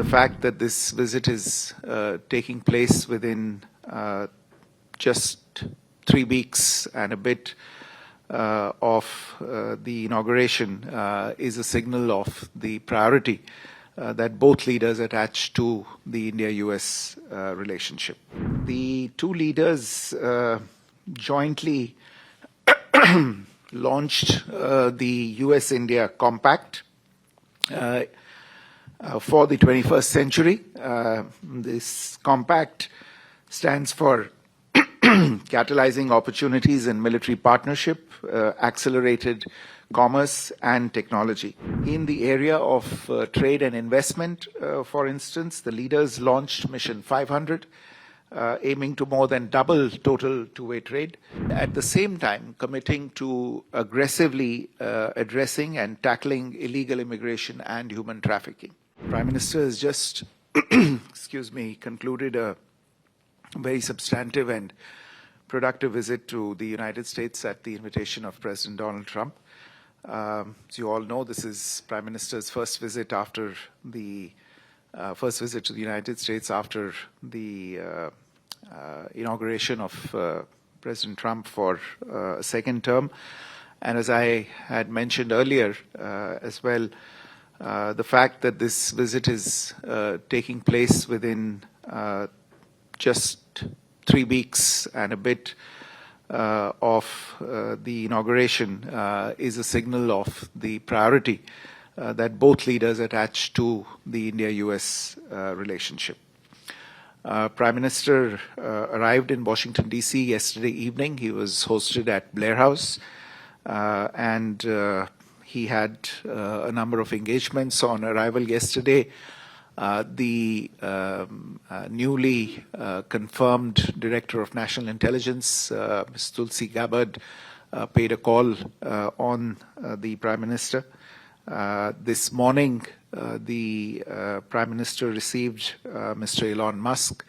the fact that this visit is taking place within just 3 weeks and a bit of the inauguration is a signal of the priority that both leaders attach to the India-US relationship. The two leaders jointly launched the US-India Compact for the 21st century. This compact stands for catalyzing opportunities in military partnership, accelerated commerce and technology. In the area of trade and investment, for instance, the leaders launched Mission 500, aiming to more than double total two-way trade, at the same time committing to aggressively addressing and tackling illegal immigration and human trafficking. Prime Minister has just concluded a very substantive and productive visit to the United States at the invitation of President Donald Trump. As you all know, this is Prime Minister's first visit to the United States after the inauguration of President Trump for a second term. And as I had mentioned earlier as well, the fact that this visit is taking place within just 3 weeks and a bit of the inauguration is a signal of the priority that both leaders attach to the India-US relationship. Prime Minister arrived in Washington, D.C. yesterday evening. He was hosted at Blair House, and he had a number of engagements on arrival yesterday. The newly confirmed Director of National Intelligence, Ms. Tulsi Gabbard, paid a call on the Prime Minister. This morning, the Prime Minister received Mr. Elon Musk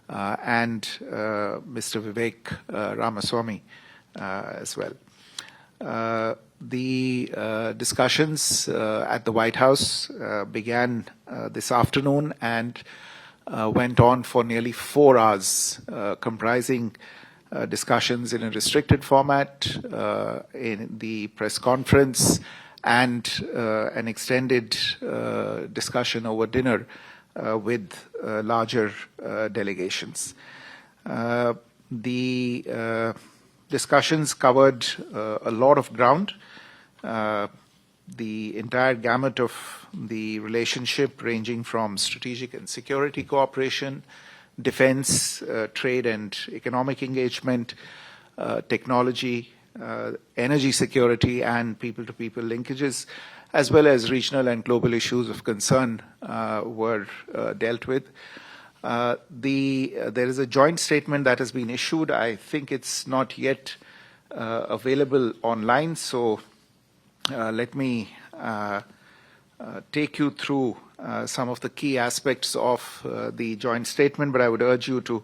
and Mr. Vivek Ramaswamy as well. The discussions at the White House began this afternoon and went on for nearly 4 hours, comprising discussions in a restricted format, in the press conference, and an extended discussion over dinner with larger delegations. The discussions covered a lot of ground. The entire gamut of the relationship, ranging from strategic and security cooperation, defense, trade and economic engagement, technology, energy security and people-to-people linkages, as well as regional and global issues of concern were dealt with. There is a joint statement that has been issued. I think it's not yet available online, so let me take you through some of the key aspects of the joint statement, but I would urge you to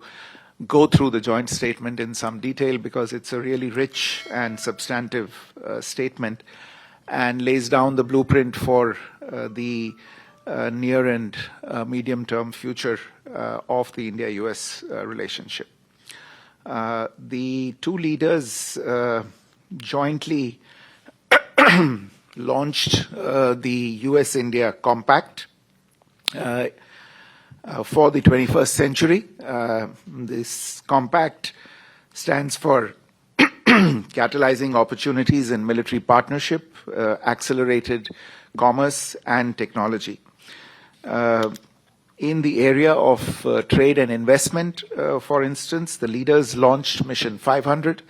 go through the joint statement in some detail because it's a really rich and substantive statement and lays down the blueprint for the near and medium-term future of the India-US relationship. The two leaders jointly launched the US-India Compact for the 21st century. This compact stands for catalyzing opportunities in military partnership, accelerated commerce and technology. In the area of trade and investment, for instance, the leaders launched Mission 500,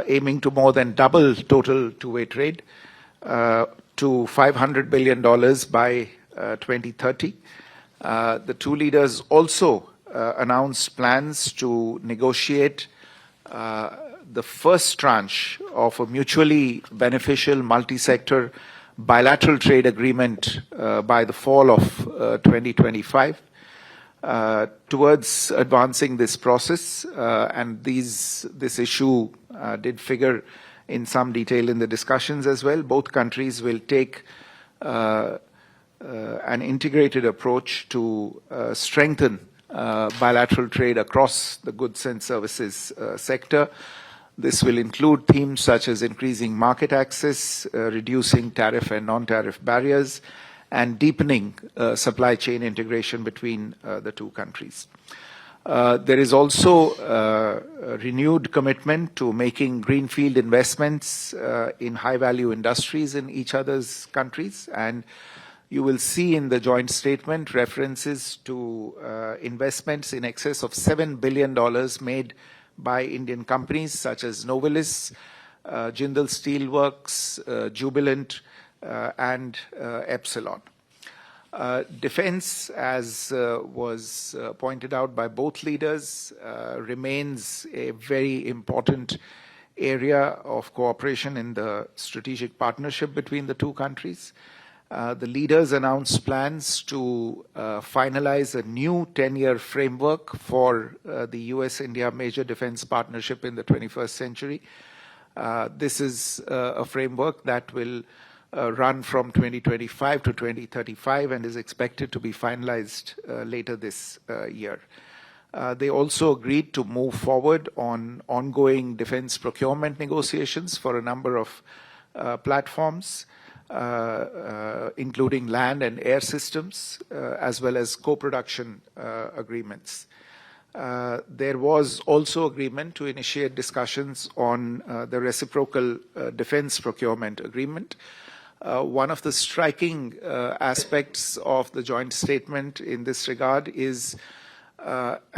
aiming to more than double total two-way trade to $500 billion by 2030. The two leaders also announced plans to negotiate the first tranche of a mutually beneficial multi-sector bilateral trade agreement by the fall of 2025. Towards advancing this process, and this issue did figure in some detail in the discussions as well. Both countries will take an integrated approach to strengthen bilateral trade across the goods and services sector. This will include themes such as increasing market access, reducing tariff and non-tariff barriers, and deepening supply chain integration between the two countries. There is also a renewed commitment to making greenfield investments in high-value industries in each other's countries, and you will see in the joint statement references to investments in excess of $7 billion made by Indian companies such as Novelis, Jindal Steelworks, Jubilant, and Epsilon. Defense, as was pointed out by both leaders, remains a very important area of cooperation in the strategic partnership between the two countries. The leaders announced plans to finalize a new 10-year framework for the US-India major defense partnership in the 21st century. This is a framework that will run from 2025 to 2035 and is expected to be finalized later this year. They also agreed to move forward on ongoing defense procurement negotiations for a number of platforms, including land and air systems, as well as co-production agreements. There was also agreement to initiate discussions on the reciprocal defense procurement agreement. One of the striking aspects of the joint statement in this regard is a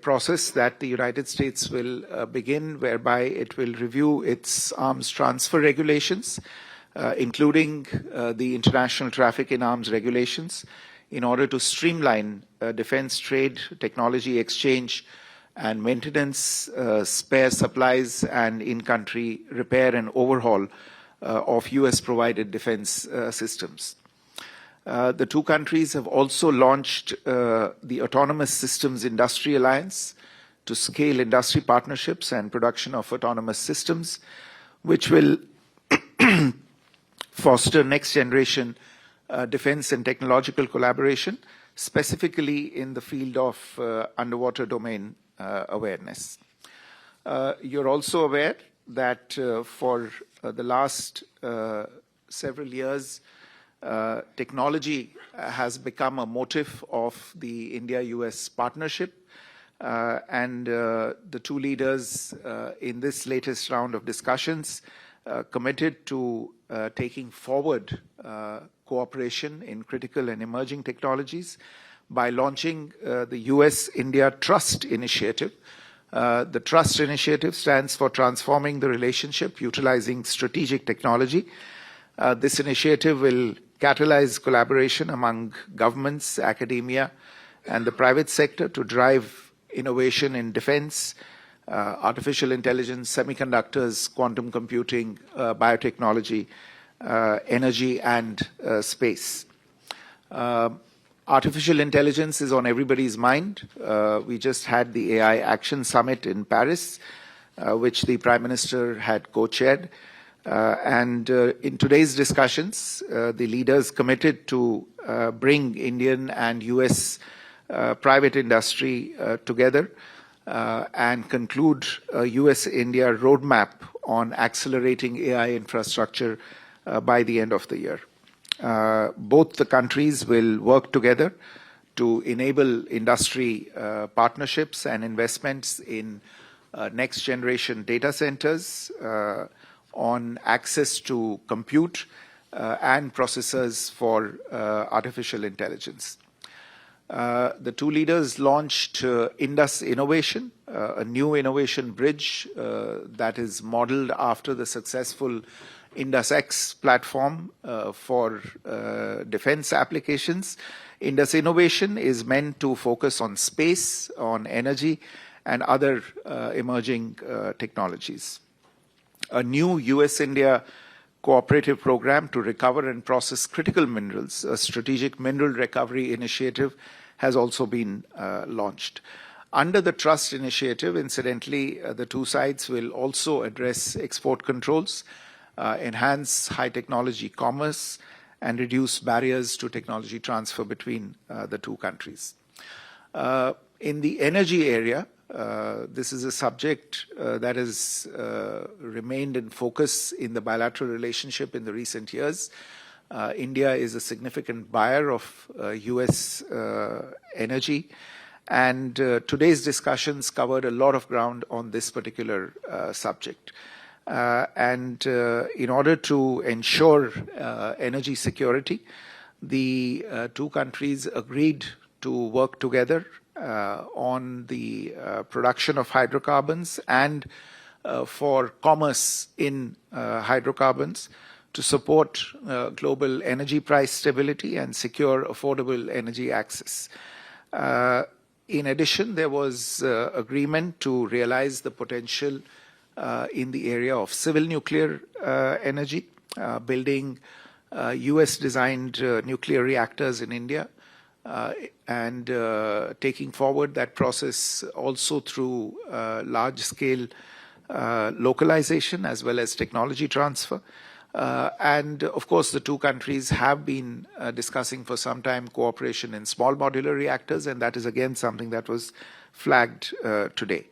process that the United States will begin, whereby it will review its arms transfer regulations, including the international traffic in arms regulations, in order to streamline defense trade, technology exchange, and maintenance, spare supplies, and in-country repair and overhaul of US-provided defense systems. The two countries have also launched the Autonomous Systems Industry Alliance to scale industry partnerships and production of autonomous systems, which will foster next-generation defense and technological collaboration, specifically in the field of underwater domain awareness. You're also aware that for the last several years, technology has become a motive of the India-US partnership, and the two leaders in this latest round of discussions committed to taking forward cooperation in critical and emerging technologies by launching the US-India Trust Initiative. The Trust Initiative stands for Transforming the Relationship Utilizing Strategic Technology. This initiative will catalyze collaboration among governments, academia, and the private sector to drive innovation in defense, artificial intelligence, semiconductors, quantum computing, biotechnology, energy, and space. Artificial intelligence is on everybody's mind. We just had the AI Action Summit in Paris, which the Prime Minister had co-chaired. And in today's discussions, the leaders committed to bring Indian and US private industry together and conclude a US-India roadmap on accelerating AI infrastructure by the end of the year. Both the countries will work together to enable industry partnerships and investments in next-generation data centers, on access to compute and processors for artificial intelligence. The two leaders launched Indus Innovation, a new innovation bridge that is modeled after the successful Indus X platform for defense applications. Indus Innovation is meant to focus on space, on energy, and other emerging technologies. A new US-India cooperative program to recover and process critical minerals, a strategic mineral recovery initiative, has also been launched. Under the Trust Initiative, incidentally, the two sides will also address export controls, enhance high technology commerce, and reduce barriers to technology transfer between the two countries. In the energy area, this is a subject that has remained in focus in the bilateral relationship in the recent years. India is a significant buyer of US energy, and today's discussions covered a lot of ground on this particular subject. In order to ensure energy security, the two countries agreed to work together on the production of hydrocarbons and for commerce in hydrocarbons to support global energy price stability and secure affordable energy access. In addition, there was agreement to realize the potential in the area of civil nuclear energy, building US-designed nuclear reactors in India, and taking forward that process also through large-scale localization as well as technology transfer. And of course, the two countries have been discussing for some time cooperation in small modular reactors, and that is again something that was flagged today.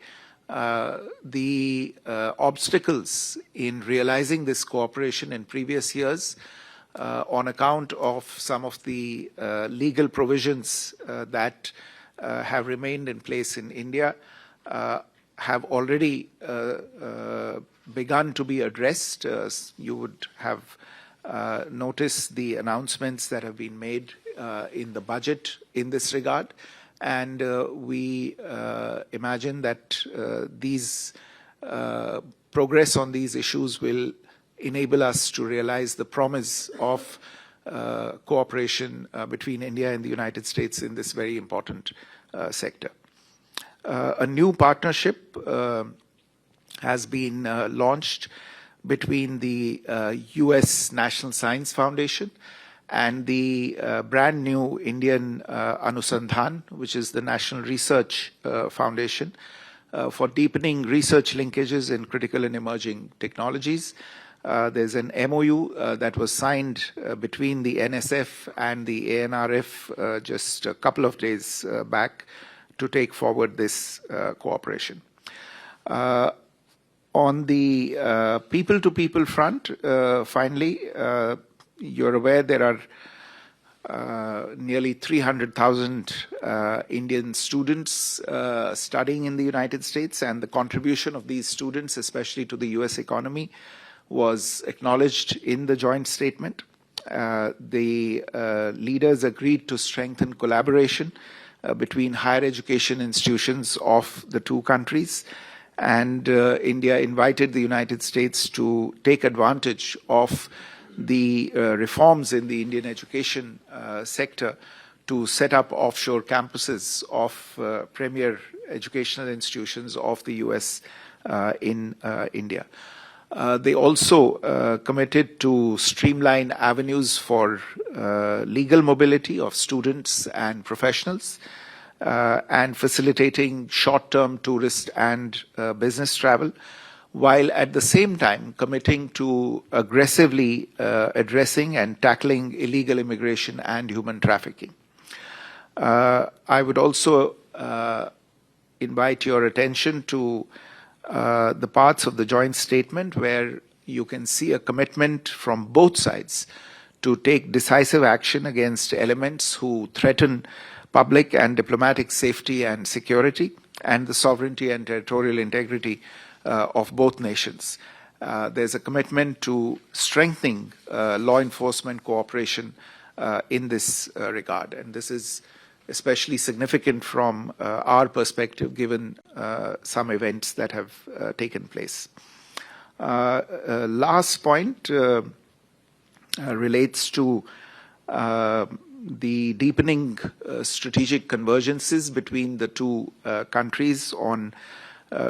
The obstacles in realizing this cooperation in previous years on account of some of the legal provisions that have remained in place in India have already begun to be addressed. You would have noticed the announcements that have been made in the budget in this regard. And we imagine that these progress on these issues will enable us to realize the promise of cooperation between India and the United States in this very important sector. A new partnership has been launched between the US National Science Foundation and the brand new Indian Anusandhan, which is the National Research Foundation, for deepening research linkages in critical and emerging technologies. There's an MOU that was signed between the NSF and the ANRF just a couple of days back to take forward this cooperation. On the people-to-people front, finally, you're aware there are nearly 300,000 Indian students studying in the United States, and the contribution of these students, especially to the US economy, was acknowledged in the joint statement. The leaders agreed to strengthen collaboration between higher education institutions of the two countries, and India invited the United States to take advantage of the reforms in the Indian education sector to set up offshore campuses of premier educational institutions of the US in India. They also committed to streamline avenues for legal mobility of students and professionals, and facilitating short-term tourist and business travel, while at the same time committing to aggressively addressing and tackling illegal immigration and human trafficking. I would also invite your attention to the parts of the joint statement where you can see a commitment from both sides to take decisive action against elements who threaten public and diplomatic safety and security, and the sovereignty and territorial integrity of both nations. There's a commitment to strengthening law enforcement cooperation in this regard, and this is especially significant from our perspective, given some events that have taken place. Last point relates to the deepening strategic convergences between the two countries on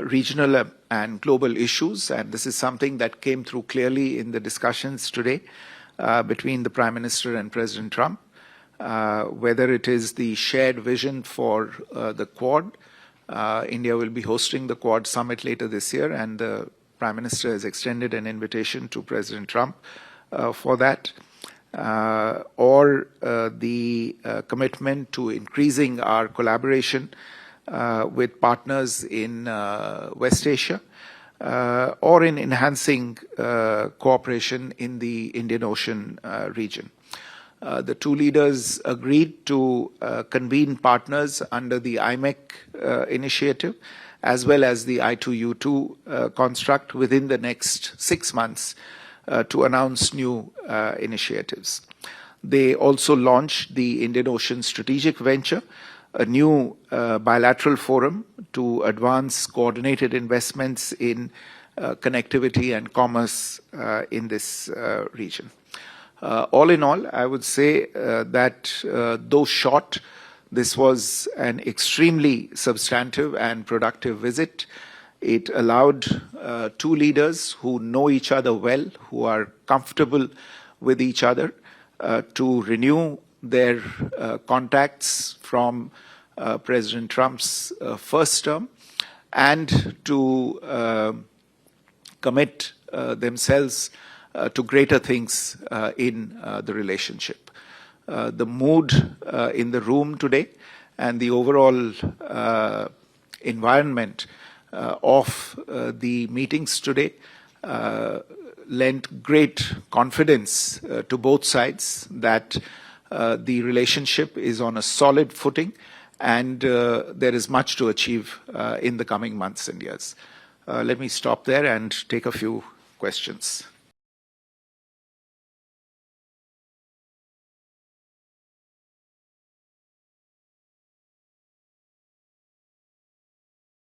regional and global issues, and this is something that came through clearly in the discussions today between the Prime Minister and President Trump. Whether it is the shared vision for the Quad, India will be hosting the Quad summit later this year, and the Prime Minister has extended an invitation to President Trump for that. or the commitment to increasing our collaboration with partners in West Asia, or in enhancing cooperation in the Indian Ocean region. The two leaders agreed to convene partners under the IMEC initiative, as well as the I2U2 construct within the next 6 months to announce new initiatives. They also launched the Indian Ocean Strategic Venture, a new bilateral forum to advance coordinated investments in connectivity and commerce in this region. All in all, I would say that though short, this was an extremely substantive and productive visit. It allowed two leaders who know each other well, who are comfortable with each other, to renew their contacts from President Trump's first term, and to commit themselves to greater things in the relationship. The mood in the room today and the overall environment of the meetings today lent great confidence to both sides that the relationship is on a solid footing, and there is much to achieve in the coming months and years. Let me stop there and take a few questions.